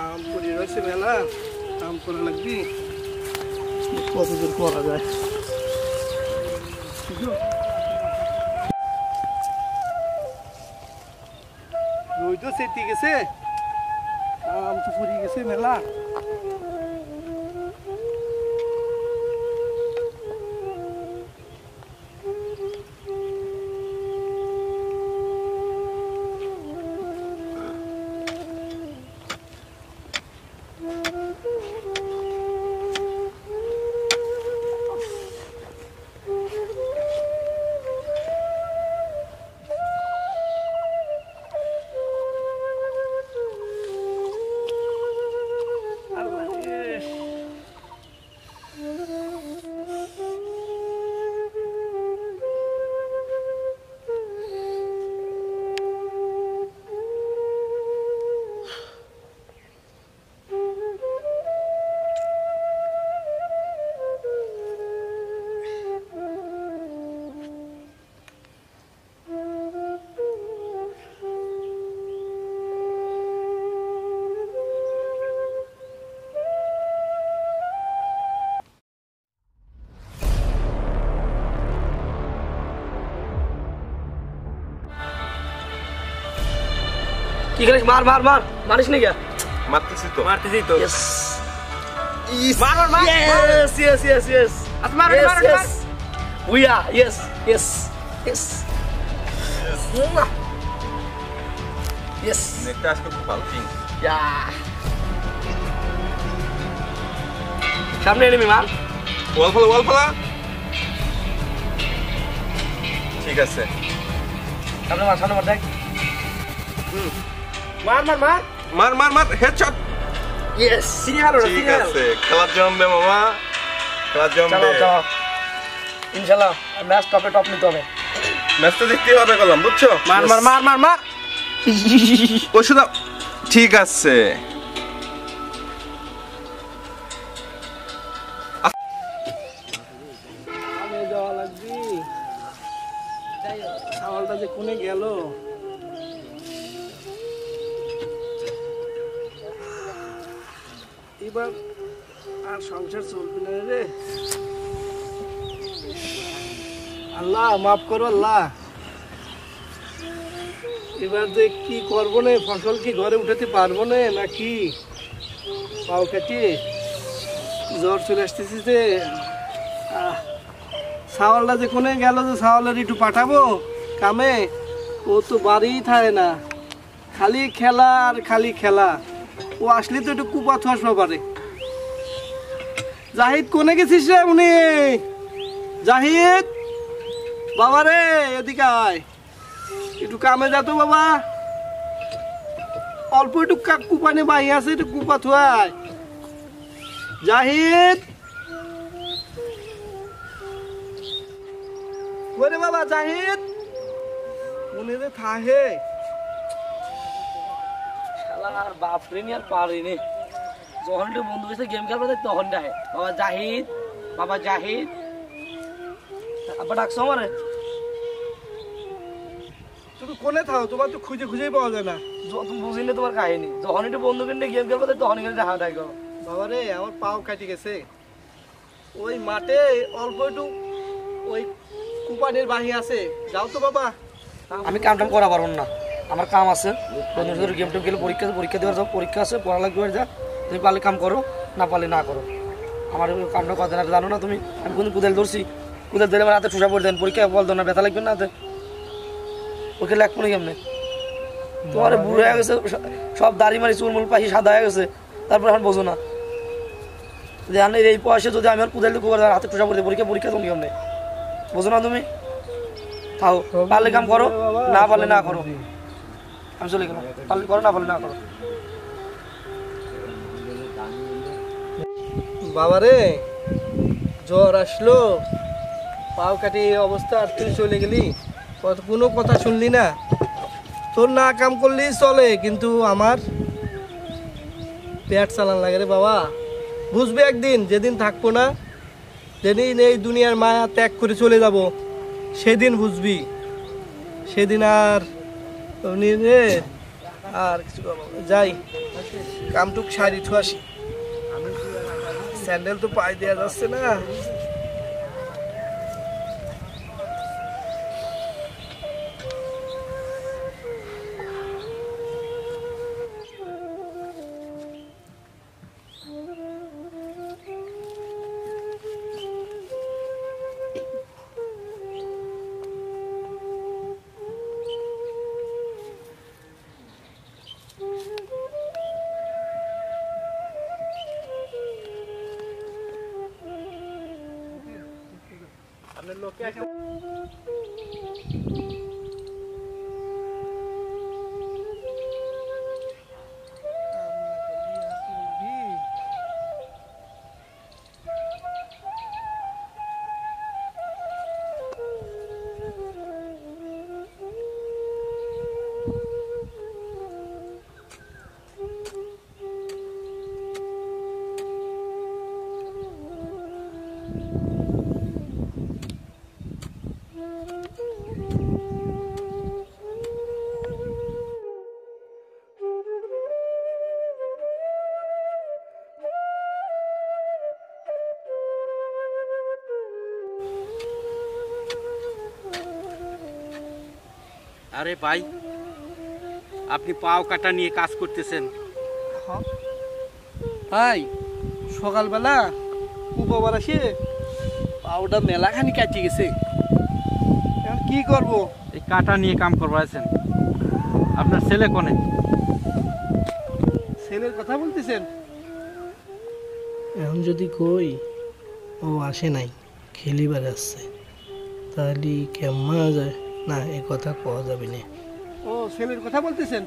কাম করে রয়েছে মেলা, কাম করা লাগবি, কত দূর করা যায়। রই তো সেটি গেছে, কাম তো ফুরিয়ে গেছে মেলা। কি করিস? মার মার মার, মারিস না क्या? মারতেছি তো। Yes. মার মার মার। Yes yes yes yes. আজ মার Yes মার yes. We are yes yes yes. Yes. নেটটা আজকে খুব ভালো পিং। Yeah. সামনে এনিমি মার। ওয়াল ফলা। ঠিক আছে। সামনে মার দেখ। মার হেডশট। Yes. সিরিয়াল ঠিক আছে, খেলা জমবে মামা, খেলা জমবে। চলো ইনশাআল্লাহ ম্যাচ টপ নিতে হবে। ম্যাচটা জিততে হবে কলম, বুঝছো? মার। ওষুধ দাও। ঠিক আছে। আমি যাওয়া লাগবি, ছাওয়ালটা যে কোনে গেল। এবার আর সংসার চলবে না রে। আল্লাহ মাফ করো আল্লাহ। এবার যে কি করবো না, ফসল কি ঘরে উঠাতে পারবো না নাকি পাও কাটিয়ে জ্বর চলে আসতেছি যে। ছাওয়ালটা যে কোনে গেল, যে ছাওয়ালের একটু পাঠাবো কামে, ও তো বাড়িই থাকে না, খালি খেলা আর খালি খেলা। ও আসলে তো একটু কুপাত আসবা পারে। জাহিদ কোনে গেছিস রে? উনি জাহিদ বাবা রে, এদিকে আয়, একটু কামে যা তো বাবা। অল্প একটু কুপানি বাই আছে, একটু কুপাত হয়। জাহিদ ওরে বাবা, জাহিদ উনি রে থাহে। শালার বাপ রে নি আর পারিনি। যখন একটু বন্ধু এসে গেম খেলবে তখন ডাকে বাবা জাহিদ। আব্বা ডাকছো আমারে? তুমি কোনে থাও? তোমার তো খুঁজেই পাওয়া যায় না। তুমি বুঝিনি তোমার কাহিনী। যখন একটু বন্ধু কিনে গেম খেলবে তখন এখানে দেখা ডাকো। বাবা রে, আমার পাও কাটি গেছে। ওই মাঠে অল্প একটু ওই কুপানির বাহি আছে, যাও তো বাবা। আমি কাম টাম করা পারবো না, আমার কাম আছে। গেম টেম গেলে পরীক্ষা দেওয়ার যাও, পরীক্ষা আছে, পড়া লাগবে যা। তুমি পারলে কাম করো, না পারলে না করো। আমার কামটা কথা না জানো না তুমি। আমি কোন কুদাল ধরছি, কুদাল ধরে আমার হাতে ঠুসা পড়ে দেন, পরীক্ষা বলতো না, ব্যথা লাগবে না হাতে। ওকে লাগবো না কেমনে? তোমার বুড়ো হয়ে গেছে, সব দাড়ি মারি চুলমুল পাখি সাদা হয়ে গেছে, তারপর এখন বোঝো না। এই বয়সে যদি আমি আর কুদাল দিয়ে হাতে ঠুসা পড়ে পরীক্ষা তুমি কেমনে বোঝো না তুমি? থাও, পারলে কাম করো, না পারলে না করো। আমি চলে গেলাম, পারলে করো, না পারলে না করো। বাবা রে, জ্বর আসলো, পাও কাটি অবস্থা, আর তুই চলে গেলি, কোনো কথা শুনলি না। তোর না কাম করলি চলে, কিন্তু আমার পেট চালান লাগে রে বাবা। বুঝবে একদিন, যেদিন থাকবো না, যেদিন এই দুনিয়ার মায়া ত্যাগ করে চলে যাব, সেদিন বুঝবি। সেদিন আর আর কিছু করবো না। যাই কামটুক সারি ঠু আসি, স্যান্ডেল তো পায়ে দেওয়া যাচ্ছে না। আপনার লোককে এখন আরে ভাই, আপনি পাও কাটা নিয়ে কাজ করতেছেন? ভাই সকালবেলা উপবার আসে পাউডা মেলাখানি কাটিয়ে গেছে, এখন কি করব? এই কাটা নিয়ে কাম করবাছেন? আপনার ছেলে কোনে? ছেলের কথা বলতেছেন? এখন যদি কই ও আসে নাই, খেলিবার আসছে, তাহলে কেমন যায় না, এ কথা পাওয়া যাবে না। ও ছেলের কথা বলতেছেন?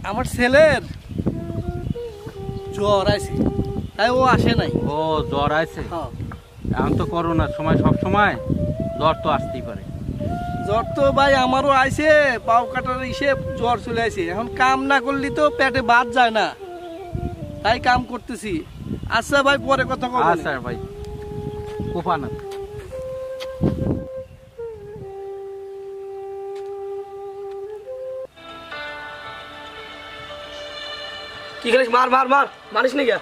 আমার ছেলের জ্বর আছে, তাই ও আসে নাই। ও জ্বর আছে? হ্যাঁ, এখন তো করোনার সময়, সব সময় জ্বর তো আসতেই পারে। জ্বর তো ভাই আমারও আইছে, পাও কাটার হিসেব জ্বর চলে আসে। এখন কাম না করলে তো পেটে ভাত যায় না, তাই কাম করতেছি। আচ্ছা ভাই, পরে কথা বলবো। আচ্ছা ভাই, কোপানা কি খেলিস? মার মার মার, মারিস নি গা?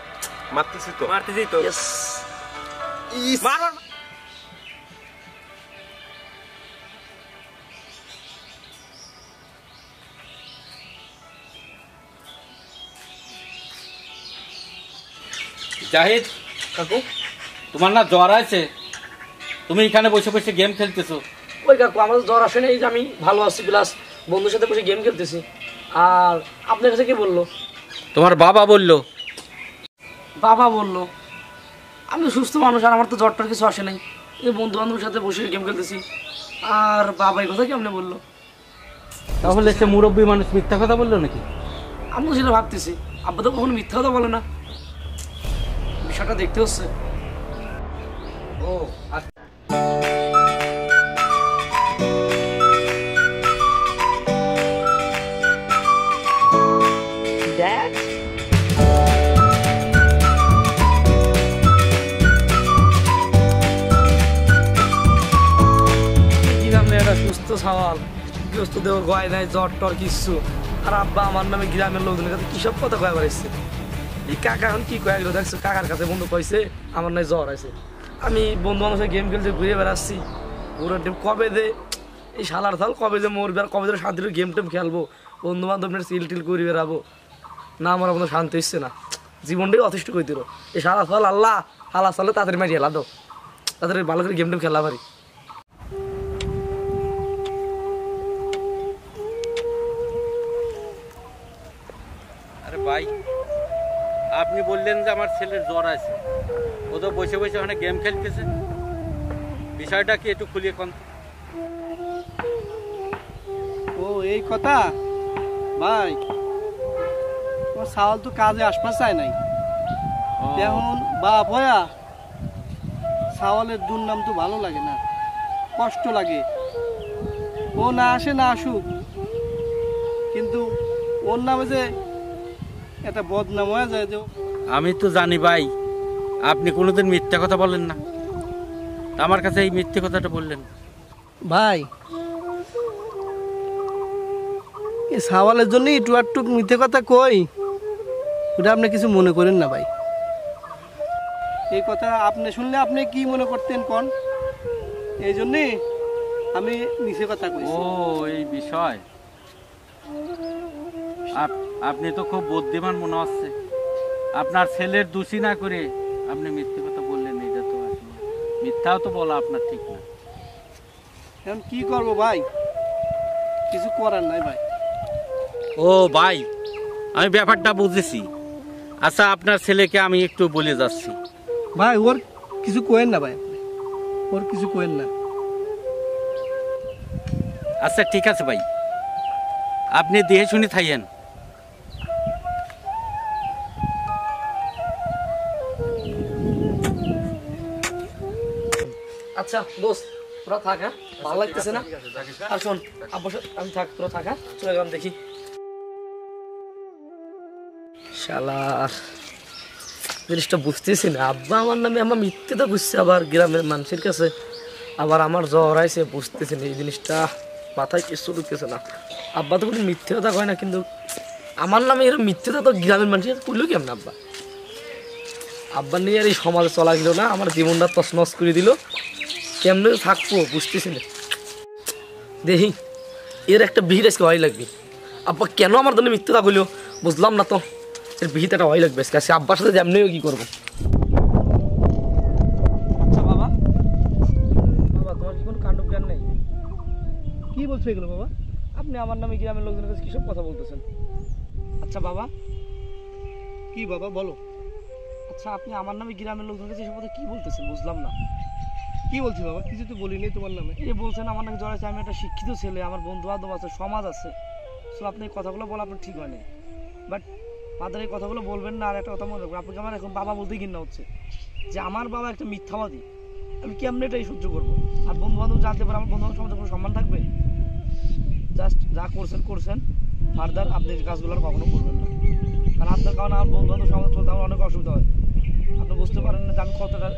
মারতেছি তো। মারতেছি তো। ইয়েস। মার মার। জাহিদ কাকু, তোমার না জ্বর আছে, তুমি এখানে বসে বসে গেম খেলতেছো? ওই কাকু আমার জ্বর আসে না, এই যে আমি ভালো আছি, প্লাস বন্ধুর সাথে বসে গেম খেলতেছি। আর আপনার কাছে কি বললো? তোমার বাবা বললো। বাবা বললো আমি তো সুস্থ মানুষ, আর আমার তো জ্বরটার কিছু আসে নাই, এই বন্ধু বান্ধবের সাথে বসে গেম খেলতেছি। আর বাবা এই কথা কেমনে বললো? তাহলে সে মুরব্বী মানুষ মিথ্যা কথা বললো নাকি? আমি তো সেটা ভাবতেছি, আব্বা তো কখনো মিথ্যা কথা বলে না, বিষয়টা দেখতে হচ্ছে। ও আচ্ছা। Dad? সুস্থ সওয়াল, গৃহস্থ দেওয়ার গয় নাই, জ্বর টর কিচ্ছু। আর আব্বা আমার নামে গ্রামের লোকজনের কাছে কি সব কথা কয়ে বেড়াইছে। এই কাকা এখন কি কয়ে গেলো দেখছো, কাকার কাছে বন্ধু কইছে আমার নাই জ্বর আছে। আমি বন্ধু মানুষের গেম খেলতে ঘুরে বেড়াচ্ছি, ঘুরে টিম কবে দে এই শালার থাল কবে যে মরবে, আর কবে ধরে শান্তির গেম টেম খেলবো, বন্ধু বান্ধব চিল টিল করে বেড়াবো না, আমার আপনার শান্তি হচ্ছে না, জীবনটাই অতিষ্ঠ করে দিল। এই শালা ফল আল্লাহ হালা চালে তাড়াতাড়ি মারি হেলা দো, তাড়াতাড়ি ভালো করে গেম টেম খেলা পারি। আরে ভাই, আপনি বললেন যে আমার ছেলের জ্বর আছে, ও তো বসে বসে ওখানে গেম খেলতেছে, বিষয়টা কি একটু খুলিয়ে কোন? ও এই কথা ভাই, তোমার সাওয়াল তো কাজে আসপাস চায় নাই, এখন বাপ হয়া সাওয়ালের দুর্নাম তো ভালো লাগে না, কষ্ট লাগে। ও না আসে না আসুক, কিন্তু ওর নামে যে একটা বদনাম হয়ে যায়। যে আমি তো জানি ভাই, আপনি কোনোদিন মিথ্যা কথা বলেন না, আমার কাছে এই মিথ্যে কথাটা বললেন। ভাই এই সাওয়ালের জন্য একটু আটটুক মিথ্যে কথা কই, ওটা আপনি কিছু মনে করেন না ভাই। এই কথা আপনি শুনলে আপনি কি মনে করতেন কোন, এই জন্যে আমি নিচে কথা কই। ও এই বিষয়, আপনি তো খুব বুদ্ধিমান মনে হচ্ছে। আপনার ছেলের দোষী না করে আপনি মিথ্যে কথা বললেন, এটা তো আসলে মিথ্যাও তো বলা আপনার ঠিক না। এখন কি করবো ভাই, কিছু করার নাই ভাই। ও ভাই, আমি ব্যাপারটা বুঝেছি। আচ্ছা, আপনার ছেলেকে আমি একটু বলে যাচ্ছি। ভাই ওর কিছু কোয়েন না ভাই, ওর কিছু কোয়েন না। আচ্ছা ঠিক আছে ভাই, আপনি দেখে শুনে থাকেন। আচ্ছা দোস্ত, তোরা থাক, হ্যাঁ ভালো লাগতেছে না। আর শোন আব্বা, আমি থাক, তোরা থাক, হ্যাঁ চলে গেলাম। দেখি শালার জিনিসটা বুঝতেছি না, আব্বা আমার নামে আমার মিথ্যে তো বুঝছে, আবার গ্রামের মানুষের কাছে আবার আমার জ্বর আইছে, বুঝতেছি না এই জিনিসটা, মাথায় কিছু ঢুকতেছে না। আব্বা তো কোনো মিথ্যে কথা কয় না, কিন্তু আমার নামে এরকম মিথ্যেটা তো গ্রামের মানুষের করলো কেমন? আব্বা আব্বা নিয়ে আর এই সমাজে চলা গেল না, আমার জীবনটা তছনছ করে দিল, কেমনে থাকবো বুঝতেছি না। দেখি এর একটা ভিড় আজকে হয় লাগবে। আব্বা কেন আমার জন্য মিথ্যেটা কইলো বুঝলাম না তো, এর ভিড় একটা হয় লাগবে আজকে। আব্বার সাথে যেমনিও কি করবো। আচ্ছা বাবা, বাবা তোমার কি কোনো কাণ্ড জ্ঞান নেই? কি বলছো এগুলো বাবা? আপনি আমার নামে গ্রামের লোকজনের কাছে কিসব কথা বলতেছেন? আচ্ছা বাবা, কি বাবা বলো। আচ্ছা আপনি আমার নামে গ্রামের লোকজনের কাছে এসব কথা কি বলতেছেন বুঝলাম না। কি বলছি বাবা? কিছু তো বলিনি তোমার নামে। এই বলছেন আমার নাকি জড়াইছে, আমি একটা শিক্ষিত ছেলে, আমার বন্ধু বান্ধব আছে, সমাজ আছে, সো আপনি এই কথাগুলো বলা আপনার ঠিক হয়নি। বাট ফাদার এই কথাগুলো বলবেন না। আর একটা কথা মনে রাখবেন, আপনাকে আমার এখন বাবা বলতেই ঘৃণা হচ্ছে যে আমার বাবা একটা মিথ্যাবাদী, আমি কেমনে এটাই সহ্য করবো? আর বন্ধু বান্ধব জানতে পারে আমার বন্ধু বান্ধব সমাজে কোনো সম্মান থাকবে? জাস্ট যা করছেন করছেন, ফার্দার আপনি এই কাজগুলো আর কখনো করবেন না, কারণ আপনার কারণে আমার বন্ধু বান্ধব সমাজ চলতে আমার অনেক অসুবিধা হয়। আপনি বুঝতে পারেন না যে আমি কতটা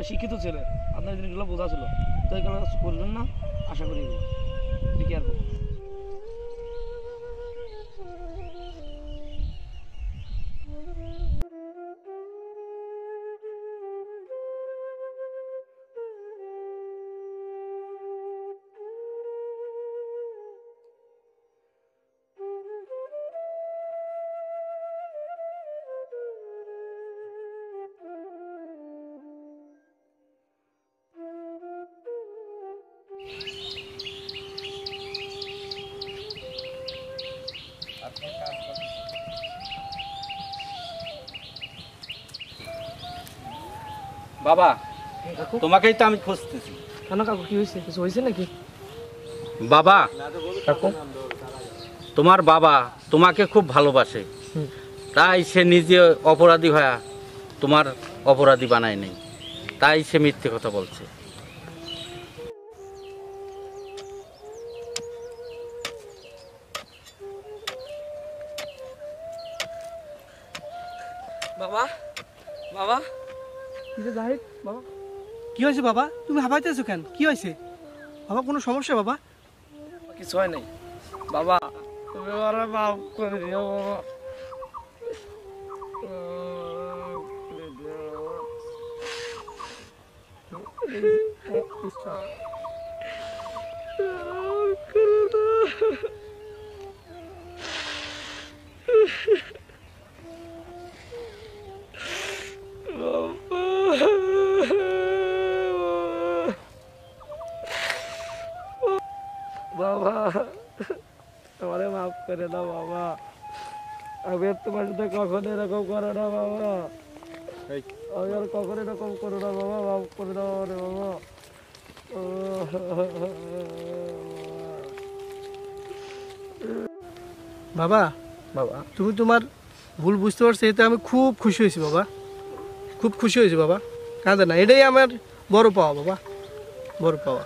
শিক্ষিত ছেলে, আপনার এই জিনিসগুলো বোঝা ছিল, তো এগুলো করবেন না আশা করি। কেয়ার করবো। বাবা, তোমাকেই তো আমি খুঁজতেছি। কেন কাকু, কি হয়েছে? কিছু হয়েছে নাকি? বাবা, কাকু তোমার বাবা তোমাকে খুব ভালোবাসে, তাই সে নিজে অপরাধী হয়ে তোমার অপরাধী বানায় নেই, তাই সে মিথ্যে কথা বলছে। বাবা, বাবা জাহিদ, বাবা কি হয়েছে বাবা? তুমি হাঁপাইতেছো কেন? কি হয়েছে বাবা? কোনো সমস্যা বাবা? কিছু হয় নাই বাবা, তুমি আমার মাফ করে দিও বাবা। বাবা আমারে মাফ করে দাও বাবা, আমি আর তোমার সাথে কখনো এরকম করো না বাবা, আমি আর কখনো এরকম করো না বাবা, মাফ করে দাও আমারে বাবা। বাবা বাবা তুমি তোমার ভুল বুঝতে পারছো, এতে আমি খুব খুশি হয়েছি বাবা, খুব খুশি হয়েছি বাবা। কাঁদে না, এটাই আমার বড় পাওয়া বাবা, বড় পাওয়া।